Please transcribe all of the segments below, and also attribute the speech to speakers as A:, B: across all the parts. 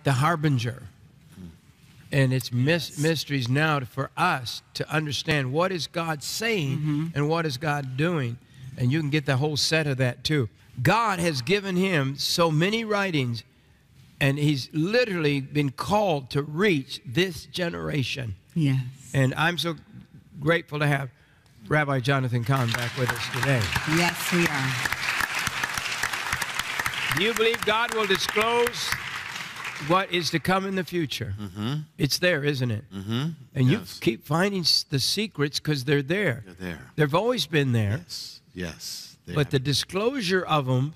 A: the harbinger. And it's mysteries now for us to understand what is God saying and what is God doing. And you can get the whole set of that too. God has given him so many writings, and he's literally been called to reach this generation.
B: Yes.
A: And I'm so grateful to have Rabbi Jonathan Cahn back with us today.
B: Yes, we are.
A: Do you believe God will disclose what is to come in the future? It's there, isn't it? And you keep finding the secrets because they're there.
C: They're there.
A: They've always been there.
C: Yes.
A: But the disclosure of them,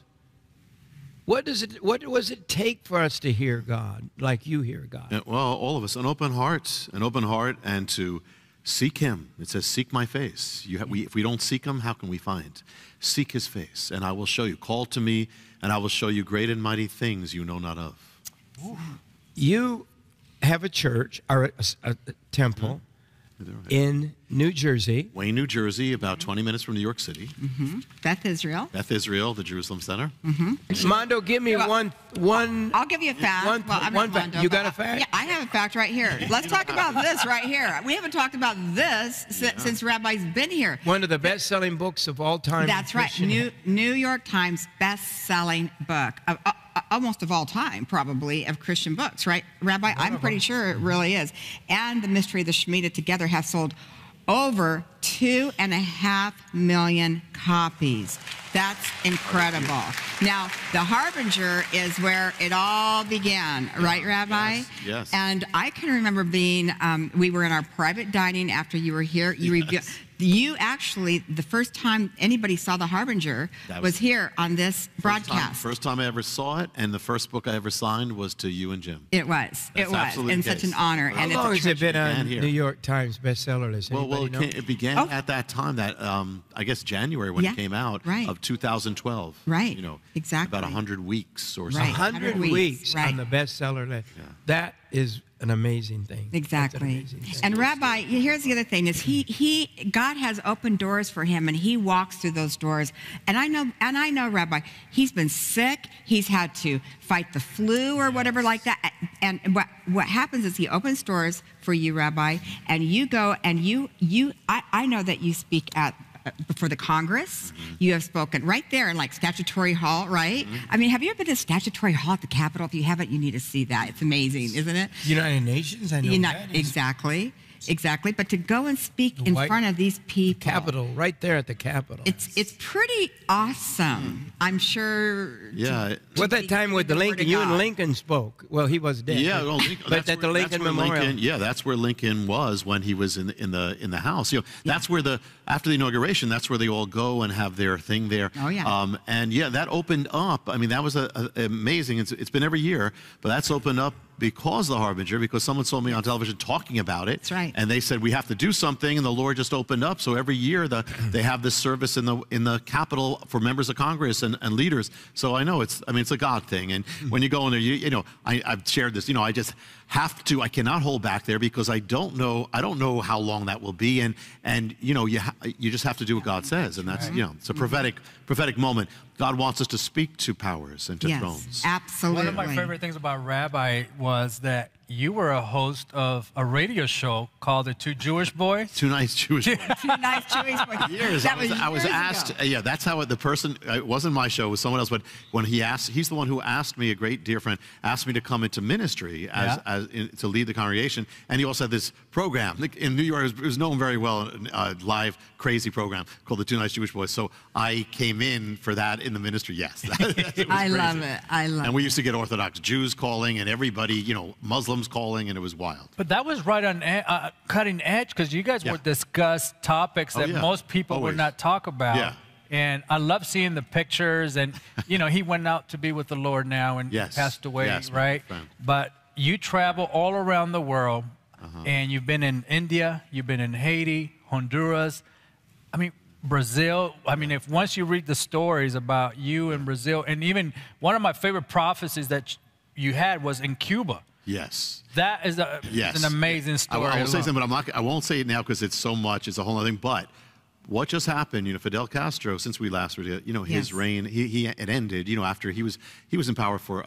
A: what does it take for us to hear God like you hear God?
C: Yeah, well, all of us, an open heart, and to seek him. It says, seek my face. If we don't seek him, how can we find? Seek his face, and I will show you. Call to me, and I will show you great and mighty things you know not of.
A: You have a church, or a temple, in New Jersey.
C: Wayne, New Jersey, about 20 minutes from New York City.
B: Beth Israel.
C: Beth Israel, the Jerusalem Center.
A: Mondo, give me one.
B: I'll give you a fact.
A: One fact.
B: Mondo,
A: you got a fact?
B: Yeah, I have a fact right here. Let's talk about this right here. We haven't talked about this since Rabbi's been here.
A: One of the best-selling books of all time.
B: That's right. New York Times best-selling book. Almost of all time, probably, of Christian books, right, Rabbi? I'm pretty sure it really is. And The Mystery of the Shemitah together have sold over 2.5 million copies. That's incredible. Now, The Harbinger is where it all began, right, Rabbi?
C: Yes.
B: And I can remember being, we were in our private dining after you were here. You actually, the first time anybody saw The Harbinger was here on this broadcast.
C: First time I ever saw it, and the first book I ever signed was to you and Jim.
B: It was. It was. And such an honor.
A: How long has it been on New York Times bestseller list?
C: Well, it began at that time, that I guess January when it came out, of 2012.
B: Right.
C: You know,
B: exactly.
C: About 100 weeks or so.
A: 100 weeks on the bestseller list.
C: Yeah.
A: That is an amazing thing.
B: Exactly.
A: An amazing thing.
B: And Rabbi, here's the other thing: is God has opened doors for him, and he walks through those doors. And I know, Rabbi, he's been sick. He's had to fight the flu or whatever like that. And what happens is he opens doors for you, Rabbi, and you go and I know that you speak at before the Congress. You have spoken right there in like Statutory Hall, right? I mean, have you ever been to Statutory Hall at the Capitol? If you haven't, you need to see that. It's amazing, isn't it?
A: United Nations, I know that.
B: Exactly. But to go and speak in front of these people.
A: Capitol, right there at the Capitol.
B: It's pretty awesome. I'm sure.
C: Yeah.
A: What that time with the Lincoln, you and Lincoln spoke. Well, he was dead.
C: Yeah, well,
A: but at the Lincoln Memorial.
C: That's where Lincoln was when he was in the House. You know, that's where after the inauguration, that's where they all go and have their thing there.
B: Oh yeah.
C: And yeah, that opened up. I mean, that was amazing. It's been every year, but that's opened up because of The Harbinger, because someone saw me on television talking about it.
B: That's right.
C: And they said we have to do something, and the Lord just opened up. So every year they have this service in the Capitol for members of Congress and leaders. So I know it's a God thing. And when you go in there, you know, I've shared this. You know, I just have to. I cannot hold back there because I don't know how long that will be. And you know, you just have to do what God says, and that's you know, it's a prophetic moment. God wants us to speak to powers and to thrones.
B: Absolutely.
D: One of my favorite things about Rabbi was that you were a host of a radio show called The Two Jewish Boys.
C: Two Nice Jewish Boys.
B: Two Nice Jewish Boys.
C: I was asked. Yeah, that's how the person. It wasn't my show. It was someone else. But when he's the one who asked me. A great dear friend asked me to come into ministry to lead the congregation. And he also had this program in New York. It was known very well, a live crazy program called The Two Nice Jewish Boys. So I came in for that in the ministry. Yes,
B: I love it.
C: And we used to get Orthodox Jews calling, and everybody, you know, Muslims calling, and it was wild.
D: But that was right on cutting edge, because you guys would discuss topics that most people would not talk about.
C: Yeah.
D: And I love seeing the pictures. And, you know, he went out to be with the Lord now and passed away, right? But you travel all around the world, and you've been in India, you've been in Haiti, Honduras. I mean, Brazil. I mean, if once you read the stories about you in Brazil, and even one of my favorite prophecies that you had was in Cuba.
C: Yes.
D: That is an amazing story.
C: I will say something, but I won't say it now because it's so much. It's a whole other thing. But what just happened, Fidel Castro, since we last were, his reign, it ended, after he was in power for,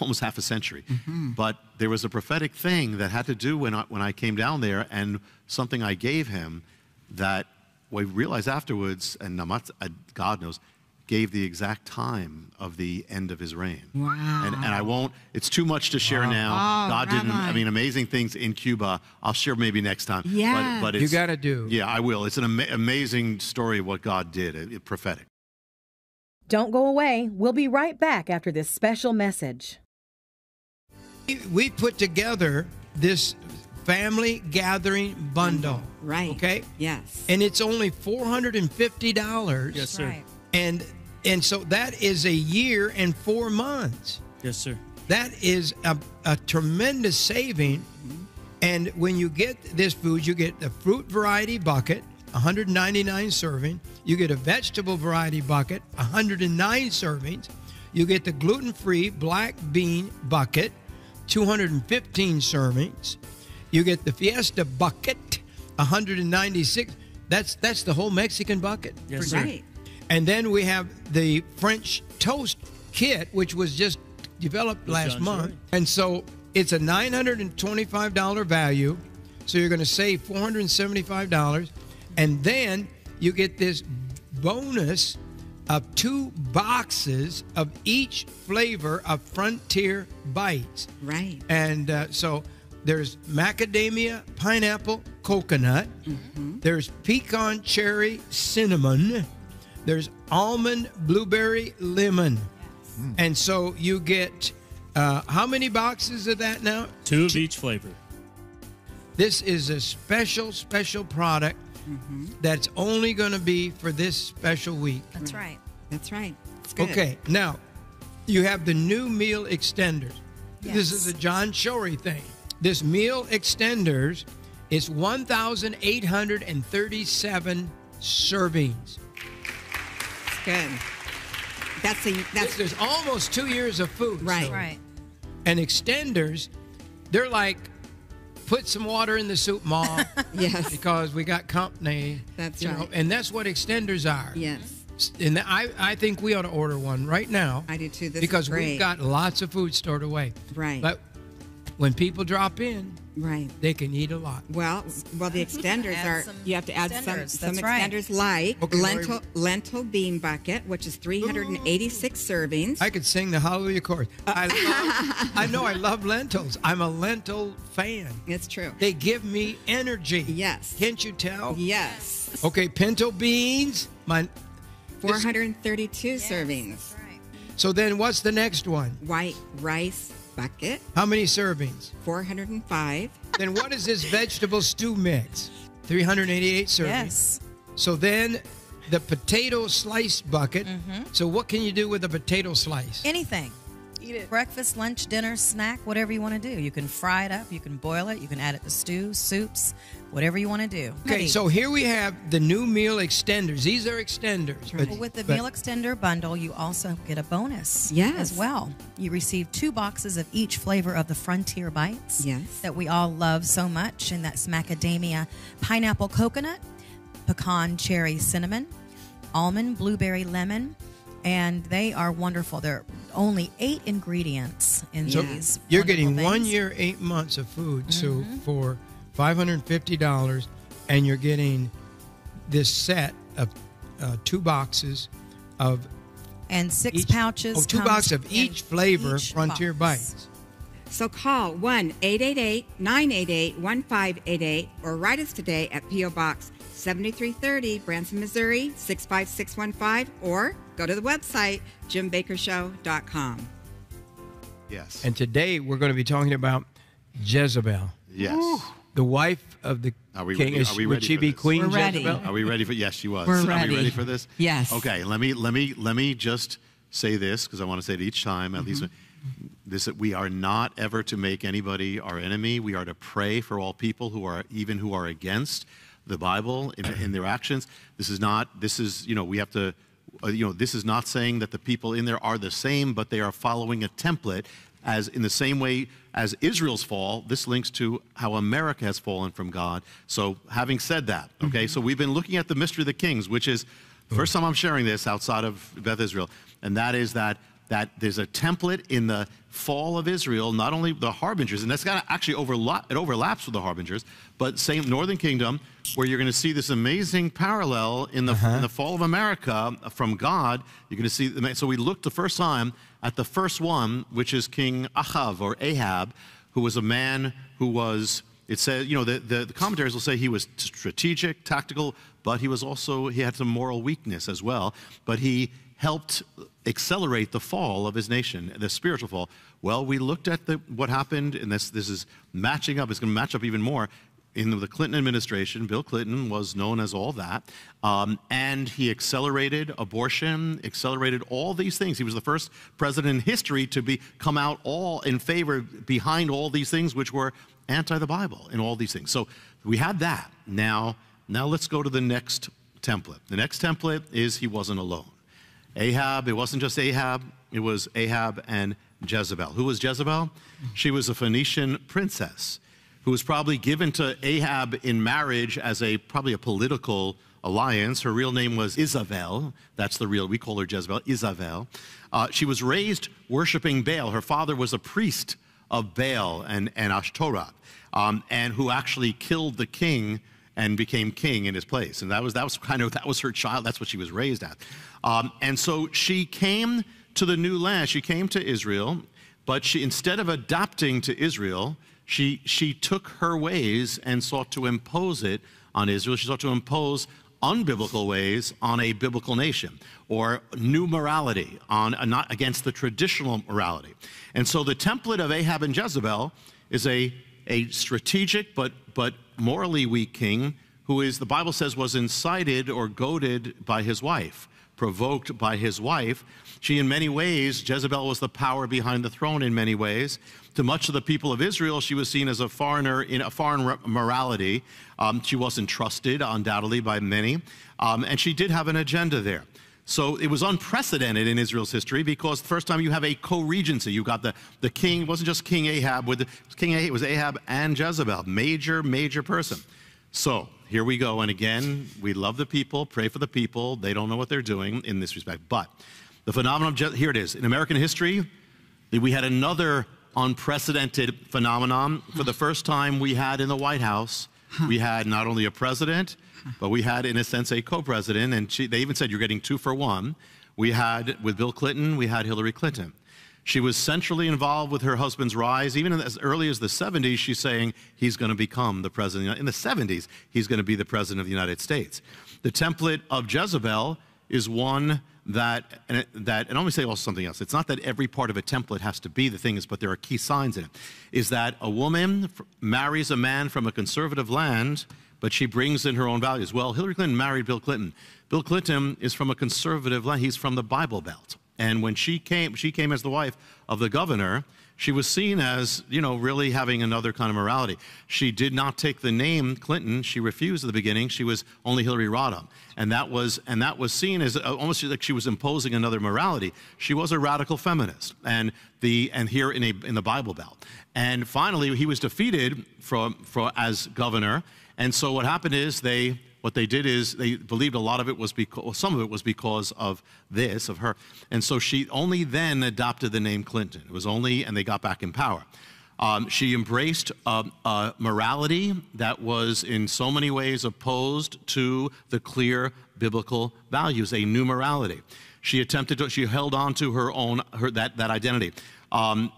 C: almost half a century. But there was a prophetic thing that had to do when I came down there, and something I gave him that we realized afterwards, and God knows, gave the exact time of the end of his reign.
B: Wow.
C: And I won't, it's too much to share now. God did, amazing things in Cuba. I'll share maybe next time.
B: Yeah.
C: But it's,
A: you got to do.
C: Yeah, I will. It's an amazing story of what God did, prophetic.
E: Don't go away. We'll be right back after this special message.
A: We put together this family gathering bundle.
B: Right.
A: Okay?
B: Yes.
A: And it's only $450.
F: Yes, sir.
B: Right.
A: And so that is a year and 4 months.
F: Yes, sir.
A: That is a tremendous saving. And when you get this food, you get the fruit variety bucket, 199 serving. You get a vegetable variety bucket, 109 servings. You get the gluten-free black bean bucket, 215 servings. You get the Fiesta bucket, 196. That's the whole Mexican bucket.
F: Yes, sir.
B: Right.
A: And then we have the French toast kit, which was just developed last month. And so it's a $925 value. So you're going to save $475. And then you get this bonus of 2 boxes of each flavor of Frontier Bites.
B: Right.
A: And so there's macadamia, pineapple, coconut. There's pecan, cherry, cinnamon. There's almond, blueberry, lemon. And so you get, how many boxes of that now?
F: 2 of each flavor.
A: This is a special product that's only going to be for this special week.
G: That's right.
B: That's right. It's good.
A: Okay, now you have the new meal extenders.
G: Yes.
A: This is a John Shorey thing. This meal extenders is 1,837 servings.
B: Good.
A: There's almost 2 years of food.
B: Right.
A: So.
G: Right.
A: And extenders, they're like, put some water in the soup, Ma.
B: Yes.
A: Because we got company.
B: That's
A: you
B: right.
A: know, and that's what extenders are.
B: Yes.
A: And I think we ought to order one right now.
B: I do too. This
A: because
B: is great.
A: we've got lots of food stored away.
B: Right.
A: But when people drop in,
B: right,
A: they can eat a lot.
B: Well, the extenders are. You have to add some extenders like lentil bean bucket, which is 386 servings.
A: I could sing the Hallelujah chorus. I know I love lentils. I'm a lentil fan.
B: It's true.
A: They give me energy.
B: Yes.
A: Can't you tell?
B: Yes.
A: Okay, pinto beans.
B: 432 servings.
G: Right.
A: So then what's the next one?
B: White rice bucket.
A: How many servings?
B: 405.
A: Then what is this vegetable stew mix? 388 servings.
G: Yes.
A: So then the potato slice bucket. So what can you do with a potato slice?
G: Anything. Eat it. Breakfast, lunch, dinner, snack, whatever you want to do. You can fry it up. You can boil it. You can add it to stews, soups, whatever you want to do.
A: Okay, so here we have the new meal extenders. These are extenders.
G: Well, with the meal extender bundle, you also get a bonus as well. You receive 2 boxes of each flavor of the Frontier Bites that we all love so much, and that's macadamia, pineapple, coconut, pecan, cherry, cinnamon, almond, blueberry, lemon, and they are wonderful. They're only 8 ingredients in these.
A: You're getting
G: things.
A: 1 year, 8 months of food, so for $550, and you're getting this set of 2 boxes of
G: and 6 pouches.
A: Oh, 2 boxes of each flavor Frontier Bites.
B: So call 1-888-988-1588 or write us today at P.O. Box 7330, Branson, Missouri 65615, or go to the website jimbakershow.com.
C: Yes.
A: And today we're going to be talking about Jezebel.
C: Yes.
B: Ooh.
A: The wife of the king.
C: Are we
A: would she be Queen Jezebel?
C: Are we ready for? Yes, she was.
B: We're
C: Are
B: ready.
C: we ready for this?
B: Yes.
C: Okay. Let me just say this, because I want to say it each time. At least this: we are not ever to make anybody our enemy. We are to pray for all people who are against the Bible in their actions. This is we have to. This is not saying that the people in there are the same, but they are following a template as in the same way as Israel's fall, this links to how America has fallen from God. So having said that, okay, so we've been looking at the mystery of the kings, which is first time I'm sharing this outside of Beth Israel, and that is that there's a template in the fall of Israel, not only the harbingers, and that's got to actually overlaps with the harbingers, but same northern kingdom, where you're going to see this amazing parallel in the fall of America from God. You're going to see, so we looked the first time at the first one, which is King Ahav or Ahab, who was a man who was, it says, you know, the commentaries will say he was strategic, tactical, but he had some moral weakness as well, but he helped accelerate the fall of his nation, the spiritual fall. Well, we looked at what happened, and this is matching up. It's going to match up even more. In the Clinton administration, Bill Clinton was known as all that, and he accelerated abortion, accelerated all these things. He was the first president in history to come out all in favor, behind all these things, which were anti the Bible and all these things. So we had that. Now let's go to the next template. The next template is he wasn't alone. Ahab, it wasn't just Ahab, it was Ahab and Jezebel. Who was Jezebel? She was a Phoenician princess who was probably given to Ahab in marriage as probably a political alliance. Her real name was Isabel. That's we call her Jezebel, Isabel. She was raised worshiping Baal. Her father was a priest of Baal and Ashtoreth, and who actually killed the king and became king in his place. And that was her child. That's what she was raised at. And so she came to the new land. She came to Israel, but instead of adapting to Israel, she took her ways and sought to impose it on Israel. She sought to impose unbiblical ways on a biblical nation, or new morality, not against the traditional morality. And so the template of Ahab and Jezebel is a strategic but morally weak king who the Bible says, was incited or goaded by his wife, provoked by his wife. She, in many ways, Jezebel was the power behind the throne in many ways. To much of the people of Israel, she was seen as a foreigner in a foreign morality. She wasn't trusted, undoubtedly, by many. And she did have an agenda there. So it was unprecedented in Israel's history, because the first time you have a co-regency. You got the king. It wasn't just King Ahab. It was Ahab and Jezebel. Major person. So here we go. And again, we love the people, pray for the people. They don't know what they're doing in this respect. But the phenomenon, here it is. In American history, we had another unprecedented phenomenon. For the first time, we had in the White House, we had not only a president, but we had, in a sense, a co-president. And they even said you're getting 2 for 1. We had, with Bill Clinton, we had Hillary Clinton. She was centrally involved with her husband's rise. Even as early as the 70s, she's saying he's going to become the president. In the 70s, he's going to be the president of the United States. The template of Jezebel is one and I want to say also something else. It's not that every part of a template has to be the things, but there are key signs in it. Is that a woman marries a man from a conservative land, but she brings in her own values. Well, Hillary Clinton married Bill Clinton. Bill Clinton is from a conservative land. He's from the Bible Belt. And when she came as the wife of the governor, she was seen as, really having another kind of morality. She did not take the name Clinton. She refused at the beginning. She was only Hillary Rodham. And that was seen as almost like she was imposing another morality. She was a radical feminist, and here in the Bible Belt. And finally, he was defeated as governor. And so what happened is what they did is they believed a lot of it was some of it was because of her. And so she only then adopted the name Clinton. It was only, and they got back in power. She embraced a morality that was in so many ways opposed to the clear biblical values, a new morality. She held on to that identity. In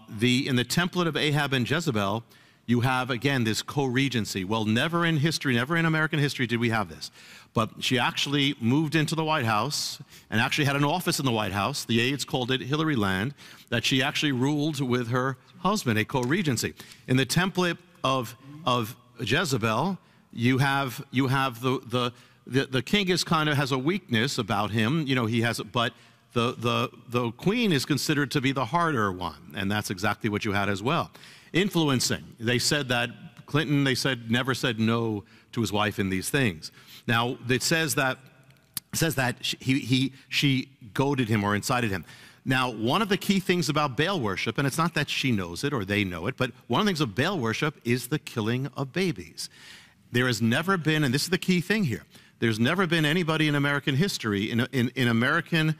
C: the template of Ahab and Jezebel, you have, again, this co-regency. Well, never in American history did we have this. But she actually moved into the White House and actually had an office in the White House. The aides called it Hillary Land, that she actually ruled with her husband, a co-regency. In the template of Jezebel, you have the king has a weakness about him. But the queen is considered to be the harder one, and that's exactly what you had as well. Influencing. They said that Clinton, never said no to his wife in these things. Now, it says that she goaded him or incited him. Now, one of the key things about Baal worship, and it's not that she knows it or they know it, but one of the things of Baal worship is the killing of babies. There has never been, and this is the key thing here, there's never been anybody in American history, in American,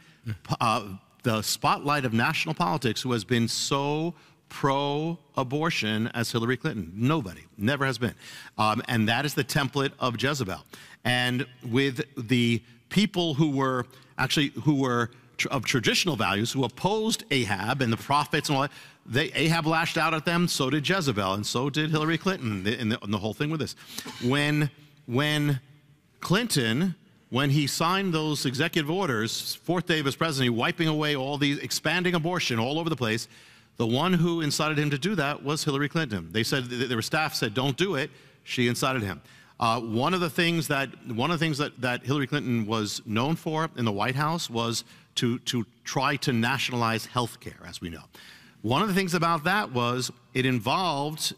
C: the spotlight of national politics, who has been so pro-abortion as Hillary Clinton. Nobody, never has been. And that is the template of Jezebel. And with the people who were of traditional values, who opposed Ahab and the prophets and all that, Ahab lashed out at them, so did Jezebel, and so did Hillary Clinton in the whole thing with this. When Clinton, when he signed those executive orders, fourth day of his presidency, wiping away all these, expanding abortion all over the place, the one who incited him to do that was Hillary Clinton. They said, their staff said, don't do it. She incited him. One of the things that Hillary Clinton was known for in the White House was to try to nationalize health care, as we know. One of the things about that was it involved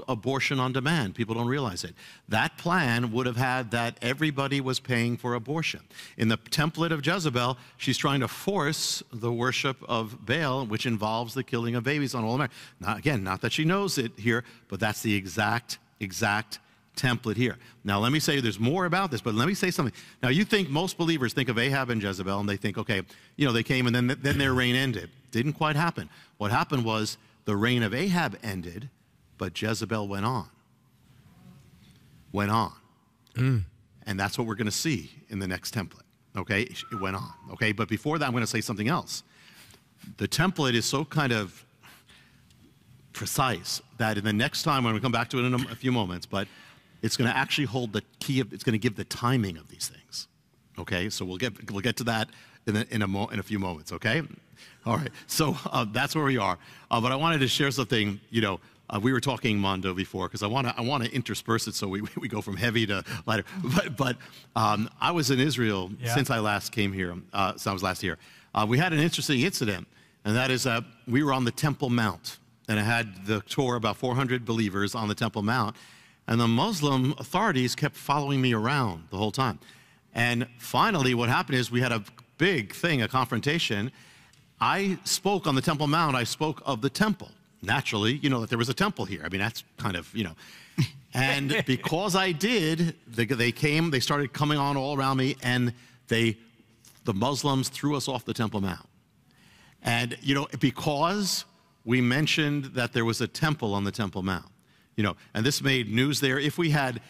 C: abortion on demand. People don't realize it. That plan would have had that everybody was paying for abortion. In the template of Jezebel, she's trying to force the worship of Baal, which involves the killing of babies on all America. Not that she knows it here, but that's the exact template here. Now, let me say there's more about this, but let me say something. Now, you think most believers think of Ahab and Jezebel, and they think, okay, you know, they came and then their reign ended. Didn't quite happen. What happened was the reign of Ahab ended, but Jezebel went on. And that's what we're going to see in the next template, okay? It went on, okay? But before that, I'm going to say something else. The template is so kind of precise that in the next time, I'm going to come back to it in a few moments, but it's going to actually hold the key of, it's going to give the timing of these things, okay? So we'll get to that in a few moments, okay? All right, so that's where we are. But I wanted to share something, you know, we were talking Mondo before, because I want to intersperse it so we go from heavy to lighter. But I was in Israel since I last came here, since I was last here. We had an interesting incident, and that is that we were on the Temple Mount, and I had the tour, about 400 believers on the Temple Mount, and the Muslim authorities kept following me around the whole time. And finally, what happened is we had a big thing, a confrontation. I spoke on the Temple Mount, I spoke of the temple. Naturally, you know, that there was a temple here. I mean, that's kind of, you know. And because I did, they started coming on all around me, and the Muslims threw us off the Temple Mount. And, you know, because we mentioned that there was a temple on the Temple Mount, you know, and this made news there. If we had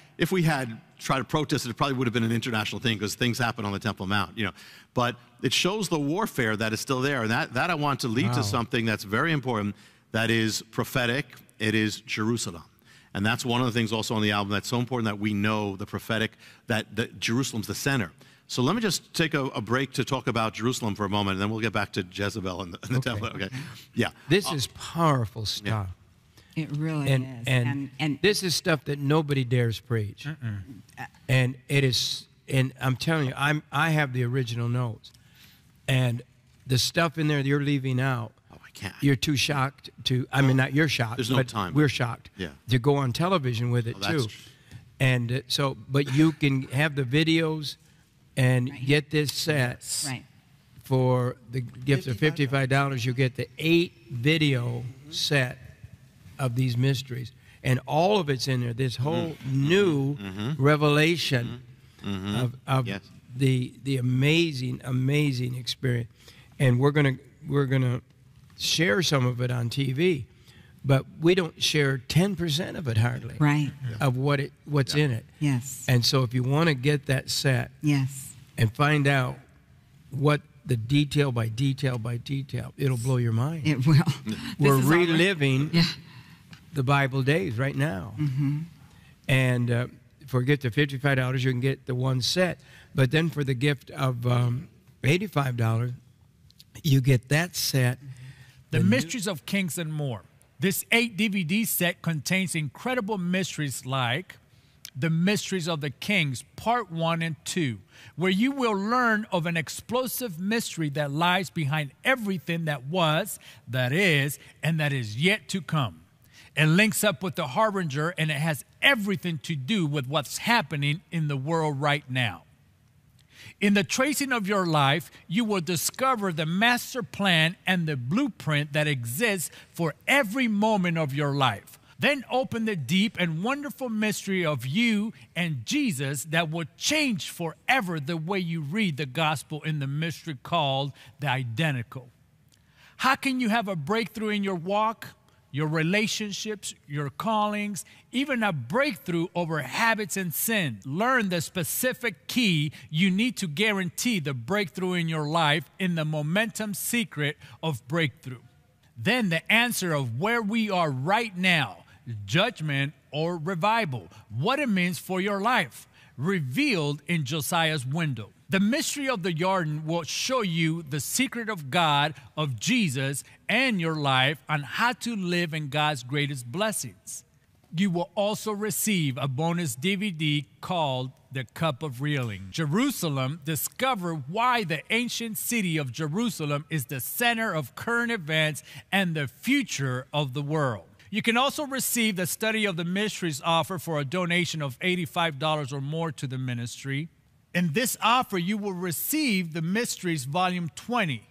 C: tried to protest it probably would have been an international thing, because things happen on the Temple Mount, you know. But it shows the warfare that is still there, and that I want to lead to something that's very important, that is prophetic. It is Jerusalem. And that's one of the things also on the album that's so important, that we know the prophetic, that Jerusalem's the center. So let me just take a break to talk about Jerusalem for a moment, and then we'll get back to Jezebel and the temple. Okay. Yeah.
A: This is powerful stuff.
B: Yeah. It really is.
A: And this is stuff that nobody dares preach. And it is, and I'm telling you, I have the original notes. And the stuff in there that you're leaving out, you're too shocked to, I mean, not you're shocked,
C: there's no
A: but
C: time.
A: We're shocked to go on television with it too. And so, but you can have the videos and get this set for the gift of $55. You get the 8-video set of these mysteries, and all of it's in there. This whole new revelation of the amazing experience, and we're gonna share some of it on TV, but we don't share 10% of it hardly. Of what's in it. And so if you want to get that set, and find out what the detail by detail by detail, it'll blow your mind.
B: It will.
A: We're reliving the Bible days right now. And for a gift of $55, you can get the one set. But then for the gift of $85, you get that set.
F: The Mysteries of Kings and More. This 8-DVD set contains incredible mysteries like The Mysteries of the Kings, Part 1 and 2, where you will learn of an explosive mystery that lies behind everything that was, that is, and that is yet to come. It links up with the Harbinger, and it has everything to do with what's happening in the world right now. In the tracing of your life, you will discover the master plan and the blueprint that exists for every moment of your life. Then open the deep and wonderful mystery of you and Jesus that will change forever the way you read the gospel in the mystery called the identical. How can you have a breakthrough in your walk, your relationships, your callings, even a breakthrough over habits and sin? Learn the specific key you need to guarantee the breakthrough in your life in the momentum secret of breakthrough. Then the answer of where we are right now, judgment or revival, what it means for your life, revealed in Josiah's window. The mystery of the Jordan will show you the secret of God, of Jesus, and your life on how to live in God's greatest blessings. You will also receive a bonus DVD called The Cup of Reeling. Jerusalem, discover why the ancient city of Jerusalem is the center of current events and the future of the world. You can also receive the Study of the Mysteries offer for a donation of $85 or more to the ministry. In this offer, you will receive the Mysteries Volume 20,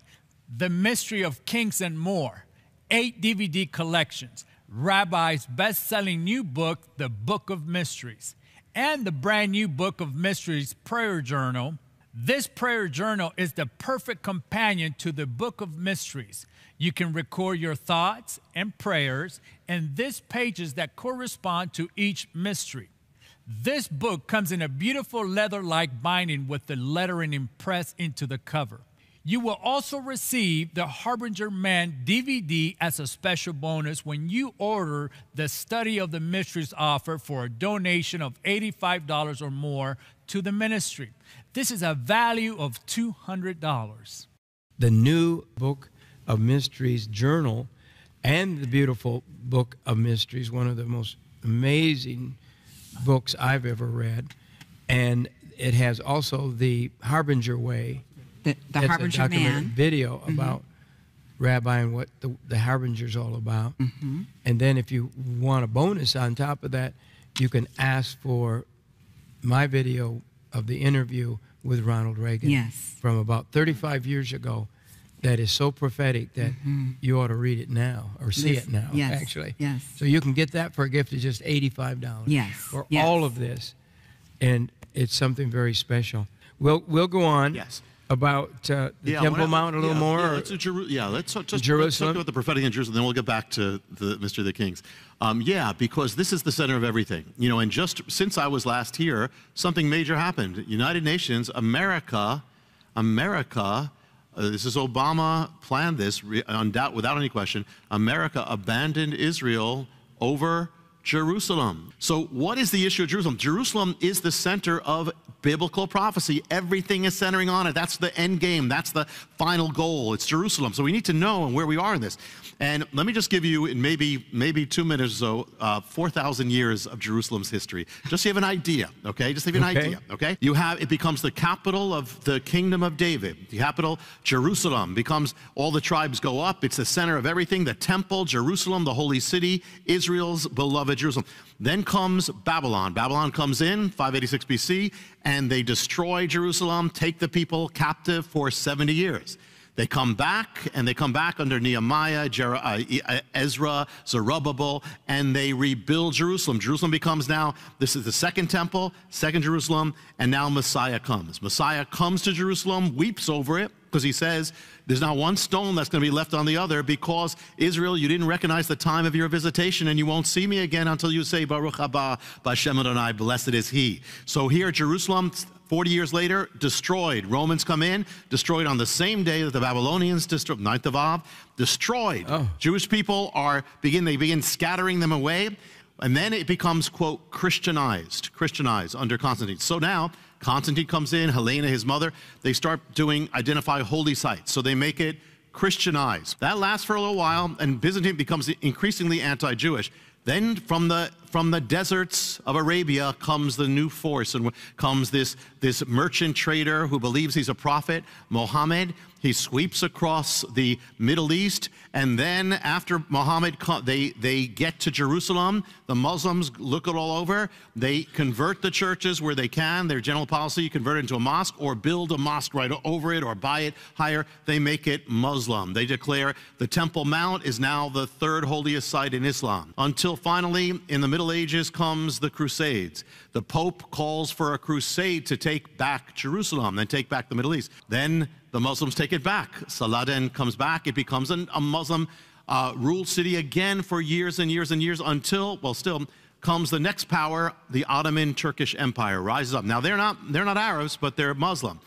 F: The Mystery of Kings and More, 8 DVD collections, Rabbi's best-selling new book, The Book of Mysteries, and the brand new Book of Mysteries Prayer Journal. This prayer journal is the perfect companion to the Book of Mysteries. You can record your thoughts and prayers in these pages that correspond to each mystery. This book comes in a beautiful leather-like binding with the lettering impressed into the cover. You will also receive the Harbinger Man DVD as a special bonus when you order the Study of the Mysteries offer for a donation of $85 or more to the ministry. This is a value of $200.
A: The new Book of Mysteries journal and the beautiful Book of Mysteries, one of the most amazing books I've ever read. And it has also the Harbinger Way.
B: The Harbinger Man
A: video about Rabbi and what the Harbinger's all about. And then if you want a bonus on top of that, you can ask for my video of the interview with Ronald Reagan from about 35 years ago. That is so prophetic that you ought to read it now or see it now, actually. So you can get that for a gift of just $85 for all of this. And it's something very special. We'll go on about the Temple Mount a little more.
C: Let's talk about the prophetic in Jerusalem, then we'll get back to the Mystery of the Kings. Because this is the center of everything. You know, and just since I was last here, something major happened. United Nations, America, this is Obama planned this, without any question. America abandoned Israel over Jerusalem. So what is the issue of Jerusalem? Jerusalem is the center of biblical prophecy. Everything is centering on it. That's the end game. That's the final goal. It's Jerusalem. So we need to know where we are in this. And let me just give you, in maybe 2 minutes or so, 4,000 years of Jerusalem's history. Just so you have an idea, okay? Just so you have an idea, okay? It becomes the capital of the kingdom of David. The capital, Jerusalem, becomes, all the tribes go up. It's the center of everything. The temple, Jerusalem, the holy city, Israel's beloved Jerusalem. Then comes Babylon. Babylon comes in, 586 BC, and they destroy Jerusalem, take the people captive for 70 years. They come back, and they come back under Nehemiah, Ezra, Zerubbabel, and they rebuild Jerusalem. Jerusalem becomes now, this is the second temple, second Jerusalem, and now Messiah comes. Messiah comes to Jerusalem, weeps over it, because he says, there's not one stone that's going to be left on the other, because Israel, you didn't recognize the time of your visitation, and you won't see me again until you say, Baruch haba b'Hashem Adonai, blessed is he. So here, Jerusalem, 40 years later, destroyed. Romans come in, destroyed on the same day that the Babylonians destroyed, 9th of Av, destroyed. Jewish people begin scattering them away, and then it becomes, quote, Christianized under Constantine. So now, Constantine comes in, Helena, his mother, they start identify holy sites. So they make it Christianized. That lasts for a little while, and Byzantine becomes increasingly anti-Jewish. Then from the deserts of Arabia comes the new force, and comes this merchant trader who believes he's a prophet, Muhammad. He sweeps across the Middle East, and then after Muhammad, they get to Jerusalem. The Muslims look it all over. They convert the churches where they can. Their general policy, convert it into a mosque or build a mosque right over it or buy it higher. They make it Muslim. They declare the Temple Mount is now the third holiest site in Islam. Until finally, in the Middle Ages, comes the Crusades. The Pope calls for a crusade to take back Jerusalem and take back the Middle East. Then the Muslims take it back. Saladin comes back. It becomes a Muslim ruled city again for years and years and years until, well, still comes the next power, the Ottoman Turkish Empire rises up. Now they're not Arabs, but they're Muslim.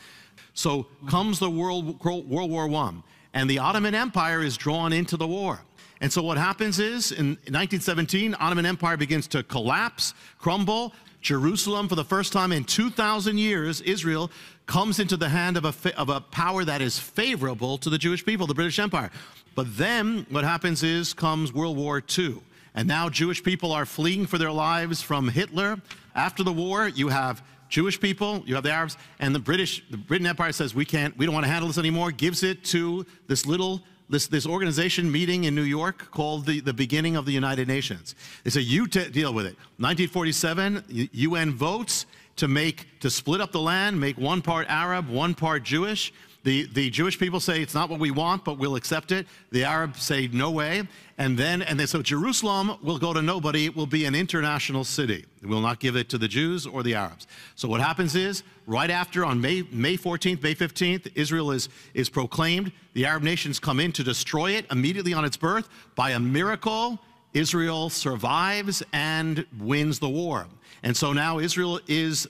C: So comes the World War I, and the Ottoman Empire is drawn into the war. And so what happens is, in 1917, Ottoman Empire begins to collapse, crumble. Jerusalem, for the first time in 2,000 years, Israel comes into the hand of a power that is favorable to the Jewish people, the British Empire. But then what happens is comes World War II. And now Jewish people are fleeing for their lives from Hitler. After the war, you have Jewish people, you have the Arabs, and the Britain Empire says, we don't want to handle this anymore, gives it to this organization meeting in New York called the beginning of the United Nations. They say, you deal with it. 1947, UN votes to split up the land, make one part Arab, one part Jewish. The Jewish people say it's not what we want, but we'll accept it. The Arabs say no way. So Jerusalem will go to nobody. It will be an international city. We will not give it to the Jews or the Arabs. So what happens is, right after, on May 14th, May 15th, Israel is proclaimed. The Arab nations come in to destroy it immediately on its birth. By a miracle, Israel survives and wins the war. And so now Israel is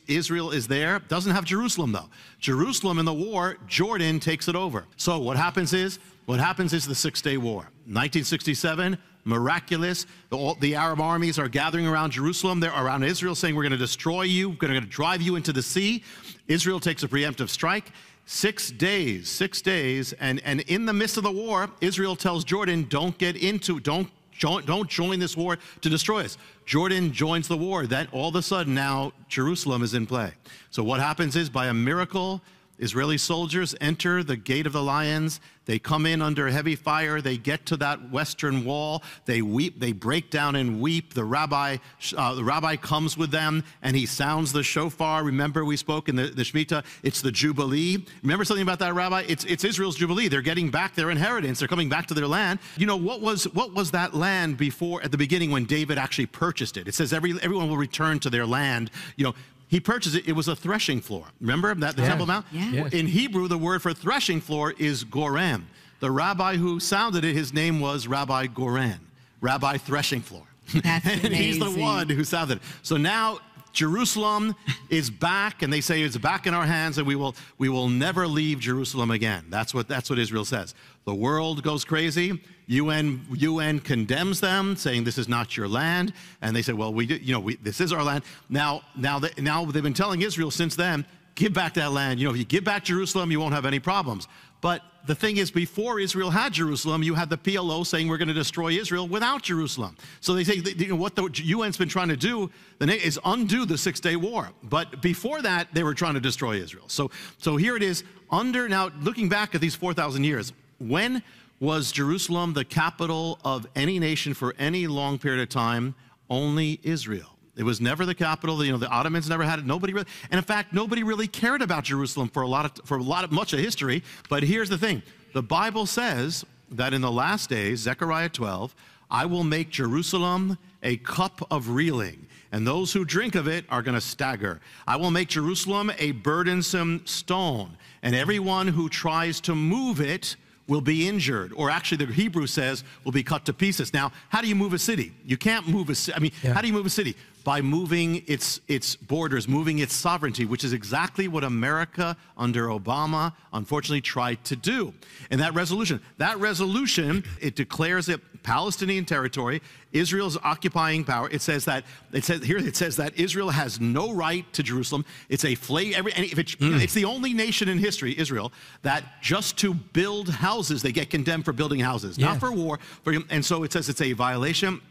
C: there. Doesn't have Jerusalem, though. Jerusalem in the war, Jordan takes it over. So what happens is the Six-Day War. 1967, miraculous. The Arab armies are gathering around Jerusalem. They're around Israel, saying, we're going to destroy you. We're going to drive you into the sea. Israel takes a preemptive strike. 6 days. And in the midst of the war, Israel tells Jordan, don't join this war to destroy us. Jordan joins the war. Then all of a sudden now Jerusalem is in play. So what happens is, by a miracle, Israeli soldiers enter the Gate of the Lions. They come in under heavy fire. They get to that western wall. They weep. They break down and weep. The rabbi comes with them, and he sounds the shofar. Remember, we spoke in the Shemitah. It's the Jubilee. Remember something about that, Rabbi? It's Israel's Jubilee. They're getting back their inheritance. They're coming back to their land. You know, what was that land before, at the beginning, when David actually purchased it? It says everyone will return to their land. You know, he purchased it. It was a threshing floor. Remember that, the Temple Mount?
B: Yes.
C: In Hebrew, the word for threshing floor is gorem. The rabbi who sounded it, his name was Rabbi Goren, Rabbi Threshing Floor.
B: That's
C: and
B: amazing.
C: He's the one who sounded it. So now Jerusalem is back, and they say it's back in our hands, and we will never leave Jerusalem again. That's what Israel says. The world goes crazy. UN condemns them, saying this is not your land, and they say, well, this is our land. Now they've been telling Israel since then, give back that land. You know, if you give back Jerusalem, you won't have any problems. But the thing is, before Israel had Jerusalem, you had the PLO saying we're going to destroy Israel without Jerusalem. So they say, what the UN's been trying to do is undo the Six-Day War. But before that, they were trying to destroy Israel. So here it is. Now, looking back at these 4,000 years, when was Jerusalem the capital of any nation for any long period of time? Only Israel. It was never the capital. The Ottomans never had it. And in fact, nobody really cared about Jerusalem for much of history. But here's the thing: the Bible says that in the last days, Zechariah 12, I will make Jerusalem a cup of reeling, and those who drink of it are going to stagger. I will make Jerusalem a burdensome stone, and everyone who tries to move it will be injured, or actually the Hebrew says will be cut to pieces. Now, how do you move a city? You can't move a city. How do you move a city? By moving its borders, moving its sovereignty, which is exactly what America under Obama unfortunately tried to do. And that resolution, it declares it Palestinian territory. Israel's occupying power. It says that Israel has no right to Jerusalem. It's it's the only nation in history, Israel, that just to build houses, they get condemned for building houses, not for war. And so it says it's a violation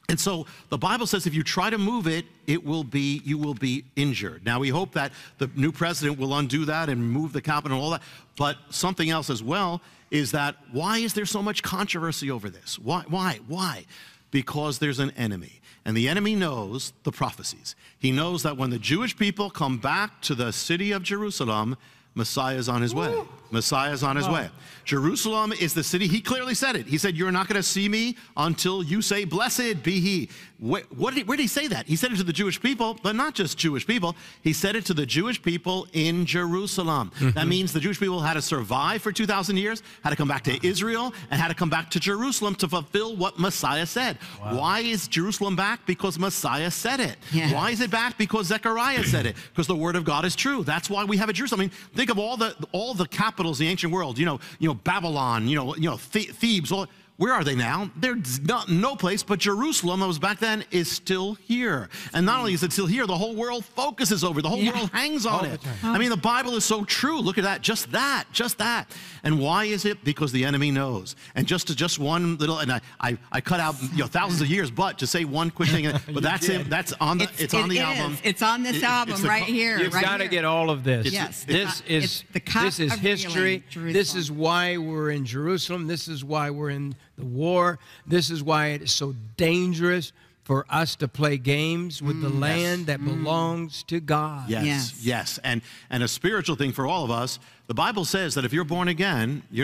C: And so the Bible says if you try to move it, you will be injured. Now, we hope that the new president will undo that and move the Capitol and all that. But something else as well is that why is there so much controversy over this? Why? Because there's an enemy. And the enemy knows the prophecies. He knows that when the Jewish people come back to the city of Jerusalem, Messiah is on his way. Messiah is on his way. Jerusalem is the city. He clearly said it. He said, you're not going to see me until you say, blessed be he. Where did he say that? He said it to the Jewish people, but not just Jewish people. He said it to the Jewish people in Jerusalem. That means the Jewish people had to survive for 2,000 years, had to come back to Israel, and had to come back to Jerusalem to fulfill what Messiah said. Why is Jerusalem back? Because Messiah said it. Why is it back? Because Zechariah said it. Because the word of God is true. That's why we have a Jerusalem. I mean, think of all the capitals in the ancient world. You know, Babylon. Thebes. Where are they now? They're no place but Jerusalem, that was back then, is still here. And not only is it still here, the whole world focuses over it. The whole world hangs on it. I mean, the Bible is so true. Look at that. Just that. And why is it? Because the enemy knows. And just one little, and I cut out thousands of years, but to say one quick thing, but that's it. That's on the album.
B: It's on this album right here.
A: You've got to get all of this.
B: Yes.
A: This is history. This is why we're in Jerusalem. This is why we're in the war. This is why it is so dangerous for us to play games with the land that belongs to God.
C: Yes. And a spiritual thing for all of us. The Bible says that if you're born again, you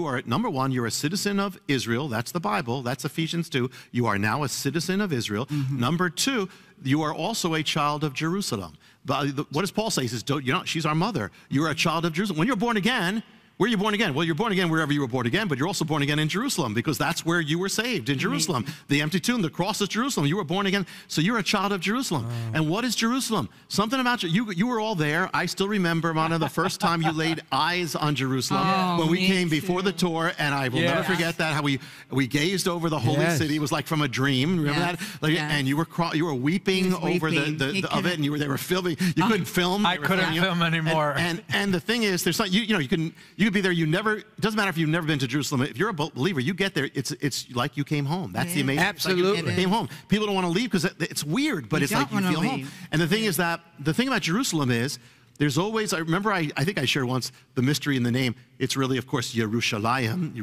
C: are, number one, you're a citizen of Israel. That's the Bible. That's Ephesians 2. You are now a citizen of Israel. Number two, you are also a child of Jerusalem. But what does Paul say? He says, she's our mother. You're a child of Jerusalem. When you're born again, where are you born again? Well, you're born again wherever you were born again, but you're also born again in Jerusalem, because that's where you were saved, in Jerusalem. The empty tomb, the cross is Jerusalem. You were born again, so you're a child of Jerusalem. And what is Jerusalem? Something about you were all there. I still remember, Mana, the first time you laid eyes on Jerusalem when we came before the tour, and I will never forget that, how we gazed over the holy city. It was like from a dream. Remember that? And you were weeping over the of it, and they were filming. You couldn't film.
D: I couldn't film anymore.
C: And the thing is, there's not, you can be there. It doesn't matter if you've never been to Jerusalem. If you're a believer, you get there. It's like you came home. That's the amazing.
A: Absolutely,
C: you came home. People don't want to leave because it's weird, but it's like you feel home. And the thing is that the thing about Jerusalem is there's always. I remember. I think I shared once the mystery in the name. It's really, of course, Yerushalayim. And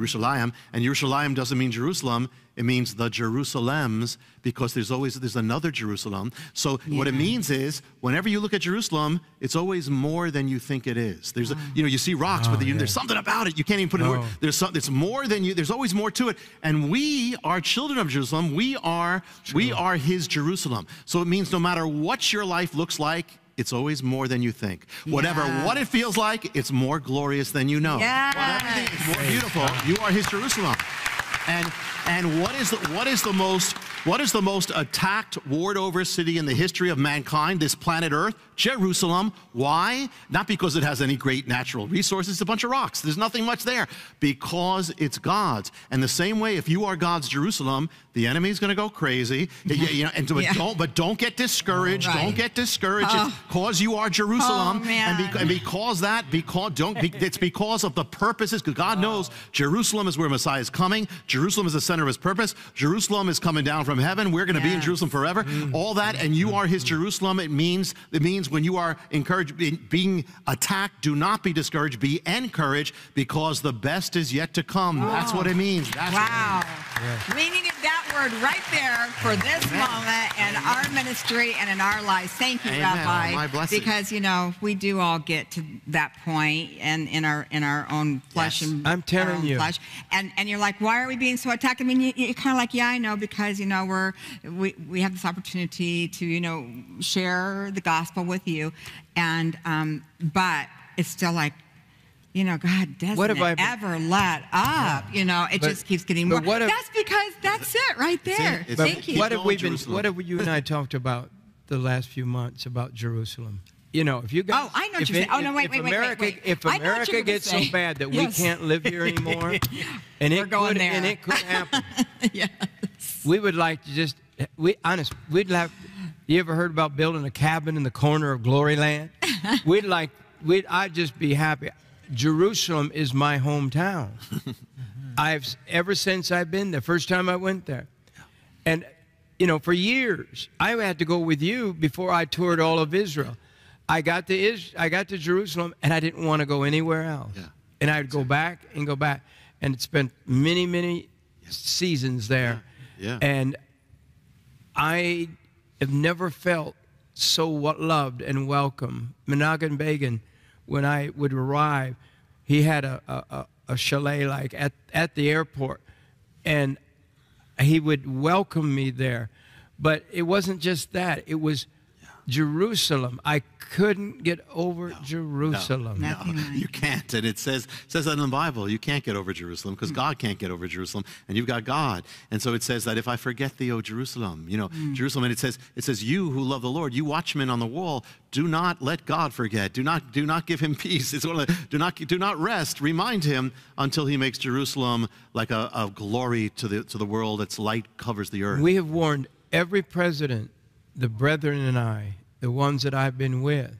C: Yerushalayim doesn't mean Jerusalem. It means the Jerusalems, because there's another Jerusalem. So what it means is, whenever you look at Jerusalem, it's always more than you think it is. There's, you see rocks, but there's something about it you can't even put in words. It's more than you. There's always more to it. And we are children of Jerusalem. We are His Jerusalem. So it means no matter what your life looks like, it's always more than you think. Whatever what it feels like, it's more glorious than you know. Everything is more beautiful. You are His Jerusalem. And what is the most attacked, warred over city in the history of mankind, this planet Earth? Jerusalem. Why? Not because it has any great natural resources. It's a bunch of rocks. There's nothing much there. Because it's God's. And the same way, if you are God's Jerusalem, the enemy's going to go crazy. But don't get discouraged. Don't get discouraged. Because you are Jerusalem. And it's because of the purposes. Because God knows Jerusalem is where Messiah is coming. Jerusalem is the center of His purpose. Jerusalem is coming down from heaven. We're going to be in Jerusalem forever. All that, and you are His Jerusalem. It means when you are encouraged, being attacked, do not be discouraged. Be encouraged, because the best is yet to come. That's what it means.
B: We needed that word right there for this moment in our ministry and in our lives. Thank you, Rabbi.
C: My blessing.
B: Because we do all get to that point, and in our own flesh and
A: I'm telling you.
B: flesh. And you're like, why are we being so attacked? I mean, you're kind of like, I know, because we have this opportunity to share the gospel with you, and but it's still like, God doesn't ever let up. It just keeps getting more. That's because that's it right there. Thank you.
A: What have you and I talked about the last few months about Jerusalem? If you guys,
B: I know what you're saying. Oh no, wait.
A: If America gets so bad that we can't live here anymore, and it could happen.
B: Yes.
A: We would like to you ever heard about building a cabin in the corner of Glory Land? I'd just be happy. Jerusalem is my hometown. Ever since I've been there, first time I went there. And for years, I had to go with you before I toured all of Israel. I got to Jerusalem, and I didn't want to go anywhere else.
C: Yeah.
A: And I would go back and go back, and spent many, many seasons there.
C: Yeah.
A: And I have never felt so loved and welcome. Menachem Begin, when I would arrive, he had a chalet like at the airport, and he would welcome me there. But it wasn't just that. It was Jerusalem. I couldn't get over Jerusalem.
C: No, you can't. And it says that in the Bible. You can't get over Jerusalem because God can't get over Jerusalem, and you've got God. And so it says that if I forget thee, O Jerusalem, Jerusalem. And it says, you who love the Lord, you watchmen on the wall, do not let God forget. Do not give him peace. It's one of the, do not rest. Remind him until he makes Jerusalem like a glory to the world. Its light covers the earth.
A: We have warned every president, the brethren and I, the ones that I've been with.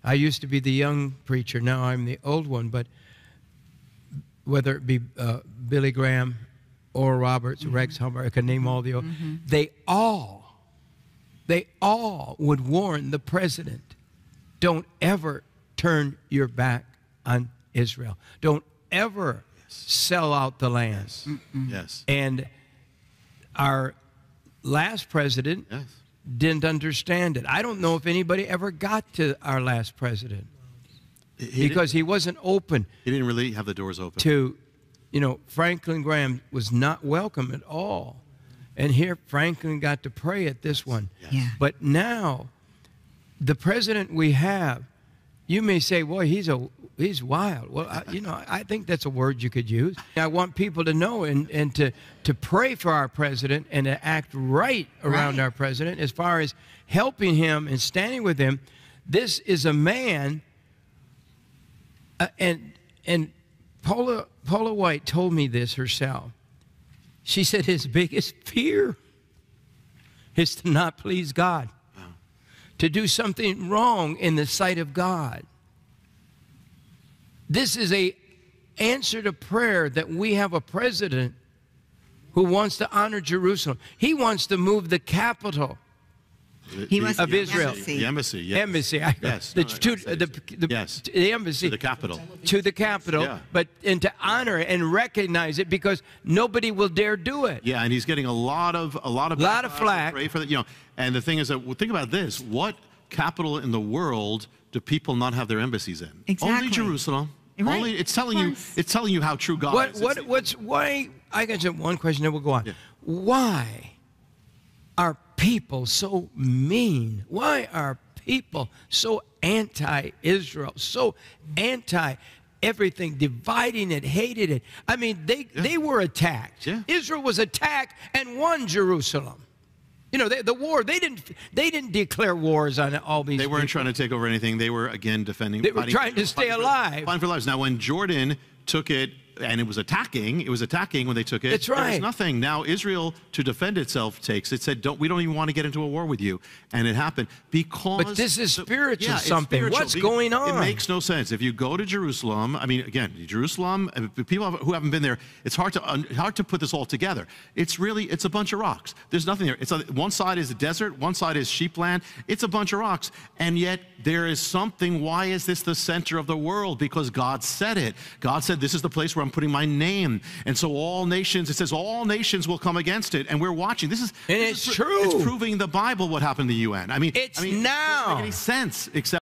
A: I used to be the young preacher. Now I'm the old one. But whether it be Billy Graham, Oral Roberts, Rex Humber, I can name all the old. They all would warn the president, don't ever turn your back on Israel. Don't ever sell out the land.
C: Yes.
A: And our last president didn't understand it. I don't know if anybody ever got to our last president because he wasn't open.
C: He didn't really have the doors open.
A: To, Franklin Graham was not welcome at all. And here Franklin got to pray at this one.
B: Yeah.
A: But now, the president we have, you may say, boy, he's wild. Well, I think that's a word you could use. I want people to know and to pray for our president and to act right around our president as far as helping him and standing with him. This is a man, and Paula White told me this herself. She said his biggest fear is to not please God, to do something wrong in the sight of God. This is an answer to prayer that we have a president who wants to honor Jerusalem. He wants to move the capital of Israel.
C: The embassy. Yes.
A: Embassy.
C: Yes.
A: The embassy.
C: To the capital.
A: To the capital. Yeah. And to honor it and recognize it, because nobody will dare do it.
C: Yeah, and he's getting a lot of
A: flack.
C: Pray for that, And the thing is that, think about this: what capital in the world do people not have their embassies in?
B: Exactly.
C: Only Jerusalem.
B: Right.
C: Only it's telling you how true God is.
A: Why? I got just one question, then we'll go on.
C: Yeah.
A: Why are people so mean? Why are people so anti-Israel, so anti-everything, dividing it, hated it? I mean, they were attacked.
C: Yeah.
A: Israel was attacked and won Jerusalem. The war, they didn't declare wars on all these
C: They weren't
A: people.
C: trying to take over anything. They were, again, defending.
A: They were trying to stay alive.
C: Fighting for lives. Now, when Jordan took it, and it was attacking when they took it.
A: That's right.
C: There was nothing. Now Israel, to defend itself, takes it, said, we don't even want to get into a war with you. And it happened because...
A: But this is spiritual
C: yeah,
A: something.
C: Spiritual.
A: What's going on?
C: It makes no sense. If you go to Jerusalem, I mean, again, Jerusalem, people who haven't been there, it's hard to put this all together. It's a bunch of rocks. There's nothing there. One side is a desert, one side is sheepland. It's a bunch of rocks. And yet there is something. Why is this the center of the world? Because God said it. God said, this is the place where I'm putting my name. And so all nations, it says all nations will come against it. And we're watching. This is
A: true.
C: It's proving the Bible what happened to the UN. I mean,
A: now.
C: It doesn't make any sense except